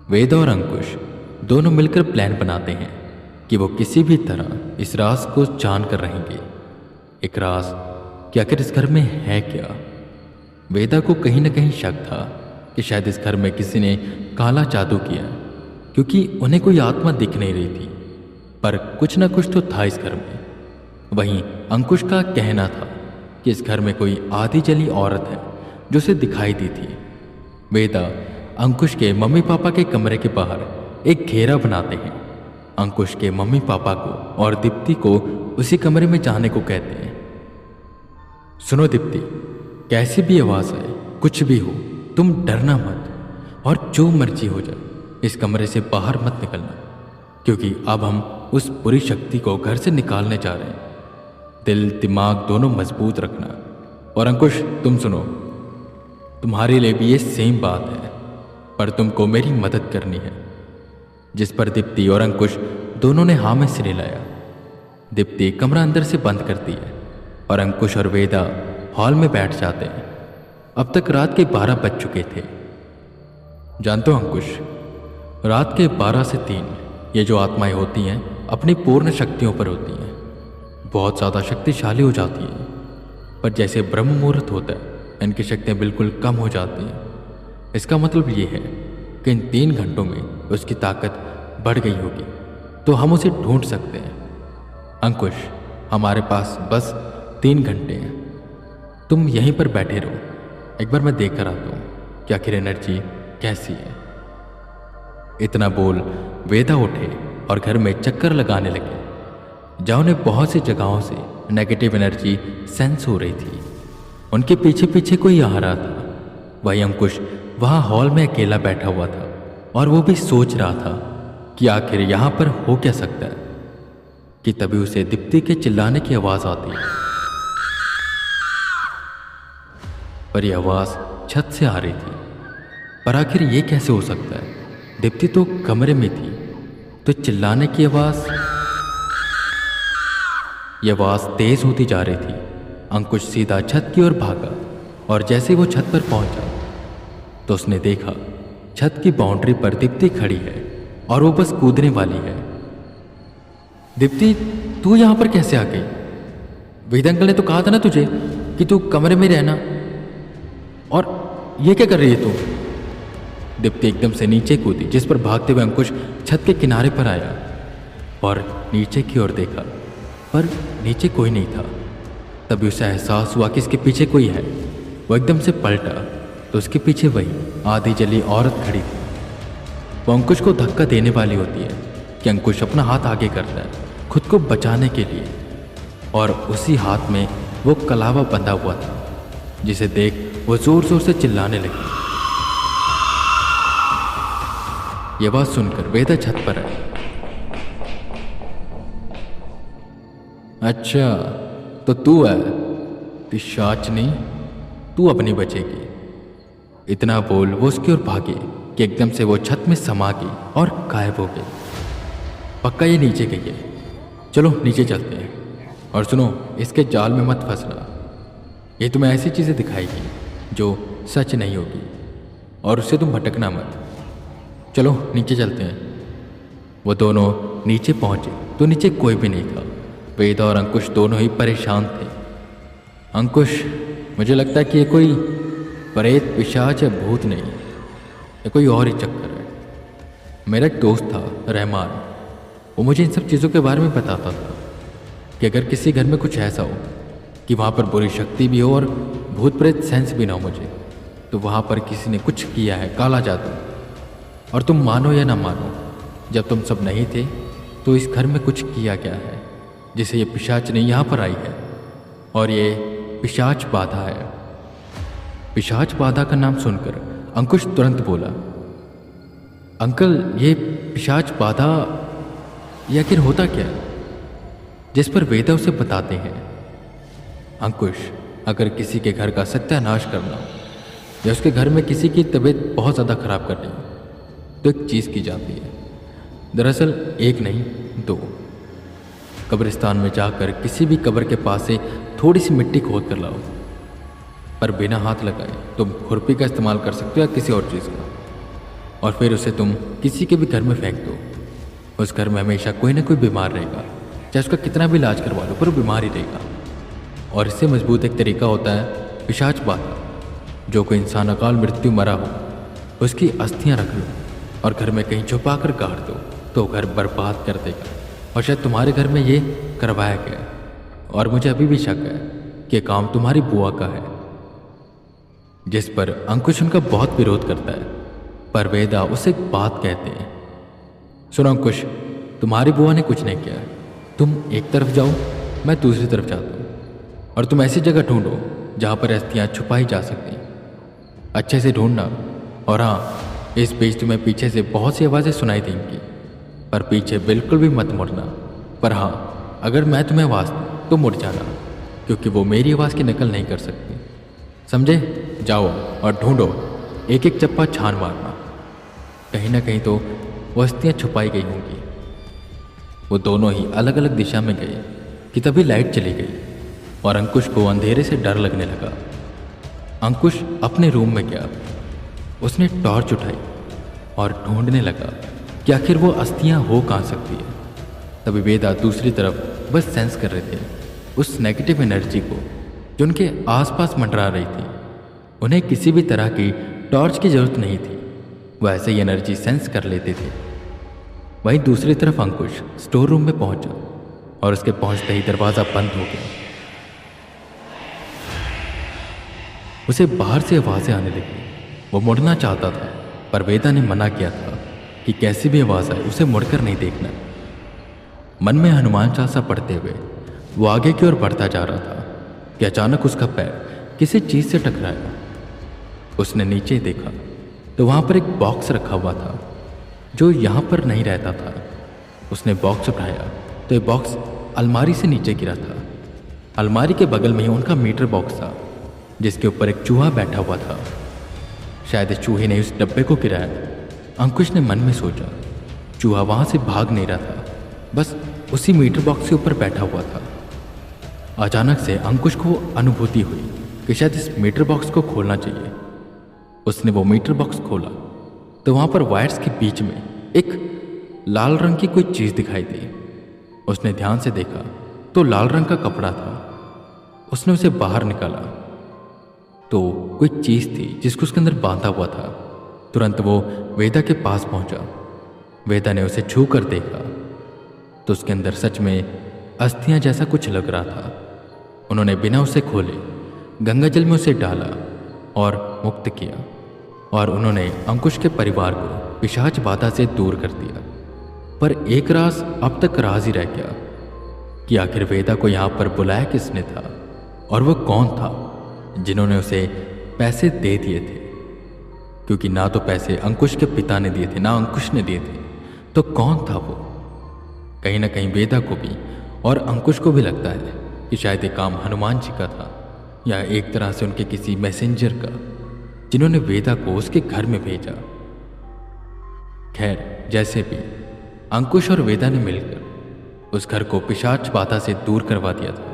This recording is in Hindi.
वेदा और अंकुश दोनों मिलकर प्लान बनाते हैं कि वो किसी भी तरह इस राज को जान कर रहेंगे। एक राज कि आखिर इस घर में है क्या। वेदा को कहीं ना कहीं शक था कि शायद इस घर में किसी ने काला जादू किया, क्योंकि उन्हें कोई आत्मा दिख नहीं रही थी, पर कुछ ना कुछ तो था इस घर में। वहीं अंकुश का कहना था कि इस घर में कोई आधी जली औरत है जो उसे दिखाई दी थी। वेदा अंकुश के मम्मी पापा के कमरे के बाहर एक घेरा बनाते हैं। अंकुश के मम्मी पापा को और दीप्ति को उसी कमरे में जाने को कहते हैं। सुनो दीप्ति, कैसी भी आवाज आए, कुछ भी हो, तुम डरना मत और जो मर्जी हो जाए इस कमरे से बाहर मत निकलना, क्योंकि अब हम उस बुरी शक्ति को घर से निकालने जा रहे हैं। दिल दिमाग दोनों मजबूत रखना। और अंकुश तुम सुनो, तुम्हारे लिए भी ये सेम बात है, पर तुमको मेरी मदद करनी है। जिस पर दीप्ति और अंकुश दोनों ने हाँ में सिर हिलाया। दीप्ति कमरा अंदर से बंद करती है और अंकुश और वेदा हॉल में बैठ जाते हैं। अब तक रात के 12 बज चुके थे। जानते हो अंकुश, रात के 12 से 3 ये जो आत्माएं होती हैं अपनी पूर्ण शक्तियों पर होती हैं, बहुत ज़्यादा शक्तिशाली हो जाती हैं। पर जैसे ब्रह्म मुहूर्त होता है इनकी शक्तियाँ बिल्कुल कम हो जाती हैं। इसका मतलब ये है कि इन 3 घंटों में उसकी ताकत बढ़ गई होगी, तो हम उसे ढूंढ सकते हैं। अंकुश, हमारे पास बस 3 घंटे हैं, तुम यहीं पर बैठे रहो, एक बार मैं देख कर आता हूँ कि आखिर एनर्जी कैसी है। इतना बोल वेदा उठे और घर में चक्कर लगाने लगे, जहाँ उन्हें बहुत सी जगहों से नेगेटिव एनर्जी सेंस हो रही थी। उनके पीछे पीछे कोई आ रहा था। वही अंकुश वहाँ हॉल में अकेला बैठा हुआ था और वो भी सोच रहा था कि आखिर यहाँ पर हो क्या सकता है, कि तभी उसे दीप्ति के चिल्लाने की आवाज़ आती है। पर यह आवाज़ छत से आ रही थी। पर आखिर ये कैसे हो सकता है? दीप्ति तो कमरे में थी, तो चिल्लाने की आवाज़, यह आवाज़ तेज होती जा रही थी। अंकुश सीधा छत की ओर भागा और जैसे वो छत पर पहुंचा तो उसने देखा छत की बाउंड्री पर दीप्ति खड़ी है और वो बस कूदने वाली है। दीप्ति, तू यहाँ पर कैसे आ गई? वेद अंकल ने तो कहा था ना तुझे कि तू कमरे में रहना, और ये क्या कर रही है तू? दीप्ति एकदम से नीचे कूदी, जिस पर भागते हुए अंकुश छत के किनारे पर आया और नीचे की ओर देखा, पर नीचे कोई नहीं था। तभी उसे एहसास हुआ कि इसके पीछे कोई है। वो एकदम से पलटा तो उसके पीछे वही आधी जली औरत खड़ी थी। वो अंकुश को धक्का देने वाली होती है कि अंकुश अपना हाथ आगे करता है खुद को बचाने के लिए, और उसी हाथ में वो कलावा बंधा हुआ था, जिसे देख वो जोर जोर से चिल्लाने लगी। ये बात सुनकर वेदा छत पर आई। अच्छा, तो तू है पिशाचनी, तू अब नहीं बचेगी। इतना बोल वो उसकी ओर भागे कि एकदम से वो छत में समा गई और गायब हो गई। पक्का ये नीचे गई है, चलो नीचे चलते हैं। और सुनो, इसके जाल में मत फंसना, ये तुम्हें ऐसी चीज़ें दिखाएगी जो सच नहीं होगी, और उससे तुम भटकना मत। चलो नीचे चलते हैं। वो दोनों नीचे पहुंचे तो नीचे कोई भी नहीं था। वेदा और अंकुश दोनों ही परेशान थे। अंकुश, मुझे लगता है कि ये कोई प्रेत, पिशाच या भूत नहीं, ये कोई और ही चक्कर है। मेरा एक दोस्त था रहमान, वो मुझे इन सब चीज़ों के बारे में बताता था कि अगर किसी घर में कुछ ऐसा हो कि वहाँ पर बुरी शक्ति भी हो और भूत प्रेत सेंस भी ना हो मुझे, तो वहाँ पर किसी ने कुछ किया है, काला जादू। और तुम मानो या ना मानो, जब तुम सब नहीं थे तो इस घर में कुछ किया गया है, जिसे ये पिशाच ने यहाँ पर आई है, और ये पिशाच बाधा है। पिशाच बाधा का नाम सुनकर अंकुश तुरंत बोला, अंकल ये पिशाच बाधा ये आखिर होता क्या है? जिस पर वेदा उसे बताते हैं, अंकुश, अगर किसी के घर का सत्यानाश करना हो या उसके घर में किसी की तबीयत बहुत ज़्यादा खराब करनी हो तो एक चीज़ की जाती है। दरअसल एक नहीं 2, कब्रिस्तान में जाकर किसी भी कब्र के पास से थोड़ी सी मिट्टी खोद कर लाओ, पर बिना हाथ लगाए। तुम खुरपी का इस्तेमाल कर सकते हो या किसी और चीज़ का, और फिर उसे तुम किसी के भी घर में फेंक दो। उस घर में हमेशा कोई ना कोई बीमार रहेगा, चाहे उसका कितना भी इलाज करवा लो पर वो बीमार ही रहेगा। और इससे मजबूत एक तरीका होता है पिशाच बाधा। जो कोई इंसान अकाल मृत्यु मरा हो उसकी अस्थियां रख लो और घर में कहीं छुपा कर गाड़ दो, तो घर बर्बाद कर देगा। और शायद तुम्हारे घर में ये करवाया गया, और मुझे अभी भी शक है कि काम तुम्हारी बुआ का है, जिस पर अंकुश उनका बहुत विरोध करता है। पर वेदा उसे एक बात कहते हैं, सुनो अंकुश, तुम्हारी बुआ ने कुछ नहीं किया। तुम एक तरफ जाओ, मैं दूसरी तरफ जाता हूँ, और तुम ऐसी जगह ढूंढो जहाँ पर अस्थियाँ छुपाई जा सकती। अच्छे से ढूंढना। और हाँ, इस बीच तुम्हें पीछे से बहुत सी आवाज़ें सुनाई देंगी, पर पीछे बिल्कुल भी मत मुड़ना। पर हाँ, अगर मैं तुम्हें आवाज़ दूँ तो मुड़ जाना, क्योंकि वो मेरी आवाज़ की नकल नहीं कर सकती। समझे? जाओ और ढूंढो, एक एक चप्पा छान मारना। कहीं ना कहीं तो वो अस्थियाँ छुपाई गई होंगी। वो दोनों ही अलग अलग दिशा में गए कि तभी लाइट चली गई और अंकुश को अंधेरे से डर लगने लगा। अंकुश अपने रूम में गया। उसने टॉर्च उठाई और ढूंढने लगा कि आखिर वो अस्थियाँ हो कहाँ सकती है। तभी वेदा दूसरी तरफ बस सेंस कर रहे थे उस नेगेटिव एनर्जी को जो उनके आसपास मंडरा रही थी। उन्हें किसी भी तरह की टॉर्च की जरूरत नहीं थी, वो ऐसे ही एनर्जी सेंस कर लेते थे। वहीं दूसरी तरफ अंकुश स्टोर रूम में पहुंचा और उसके पहुंचते ही दरवाज़ा बंद हो गया। उसे बाहर से आवाज़ें आने लगी। वो मुड़ना चाहता था, पर वेदा ने मना किया था कि कैसी भी आवाज़ आए उसे मुड़कर नहीं देखना। मन में हनुमान चालीसा पढ़ते हुए वो आगे की ओर बढ़ता जा रहा था कि अचानक उसका पैर किसी चीज़ से टकराया। उसने नीचे देखा तो वहाँ पर एक बॉक्स रखा हुआ था जो यहाँ पर नहीं रहता था। उसने बॉक्स उठाया तो ये बॉक्स अलमारी से नीचे गिरा था। अलमारी के बगल में ही उनका मीटर बॉक्स था, जिसके ऊपर एक चूहा बैठा हुआ था। शायद इस चूहे ने उस डब्बे को गिराया। अंकुश ने मन में सोचा, चूहा वहाँ से भाग नहीं रहा था, बस उसी मीटर बॉक्स के ऊपर बैठा हुआ था। अचानक से अंकुश को अनुभूति हुई कि शायद इस मीटर बॉक्स को खोलना चाहिए। उसने वो मीटर बॉक्स खोला तो वहाँ पर वायर्स के बीच में एक लाल रंग की कोई चीज़ दिखाई दी। उसने ध्यान से देखा तो लाल रंग का कपड़ा था। उसने उसे बाहर निकाला तो कोई चीज़ थी जिसको उसके अंदर बांधा हुआ था। तुरंत वो वेदा के पास पहुंचा। वेदा ने उसे छू कर देखा तो उसके अंदर सच में अस्थियां जैसा कुछ लग रहा था। उन्होंने बिना उसे खोले गंगा जल में उसे डाला और मुक्त किया, और उन्होंने अंकुश के परिवार को पिशाच बाधा से दूर कर दिया। पर एक राज अब तक राज ही रह गया कि आखिर वेदा को यहाँ पर बुलाया किसने था, और वो कौन था जिन्होंने उसे पैसे दे दिए थे। क्योंकि ना तो पैसे अंकुश के पिता ने दिए थे, ना अंकुश ने दिए थे, तो कौन था वो? कहीं ना कहीं वेदा को भी और अंकुश को भी लगता है कि शायद ये काम हनुमान जी का था, या एक तरह से उनके किसी मैसेंजर का, जिन्होंने वेदा को उसके घर में भेजा। खैर, जैसे भी अंकुश और वेदा ने मिलकर उस घर को पिशाच बाधा से दूर करवा दिया था।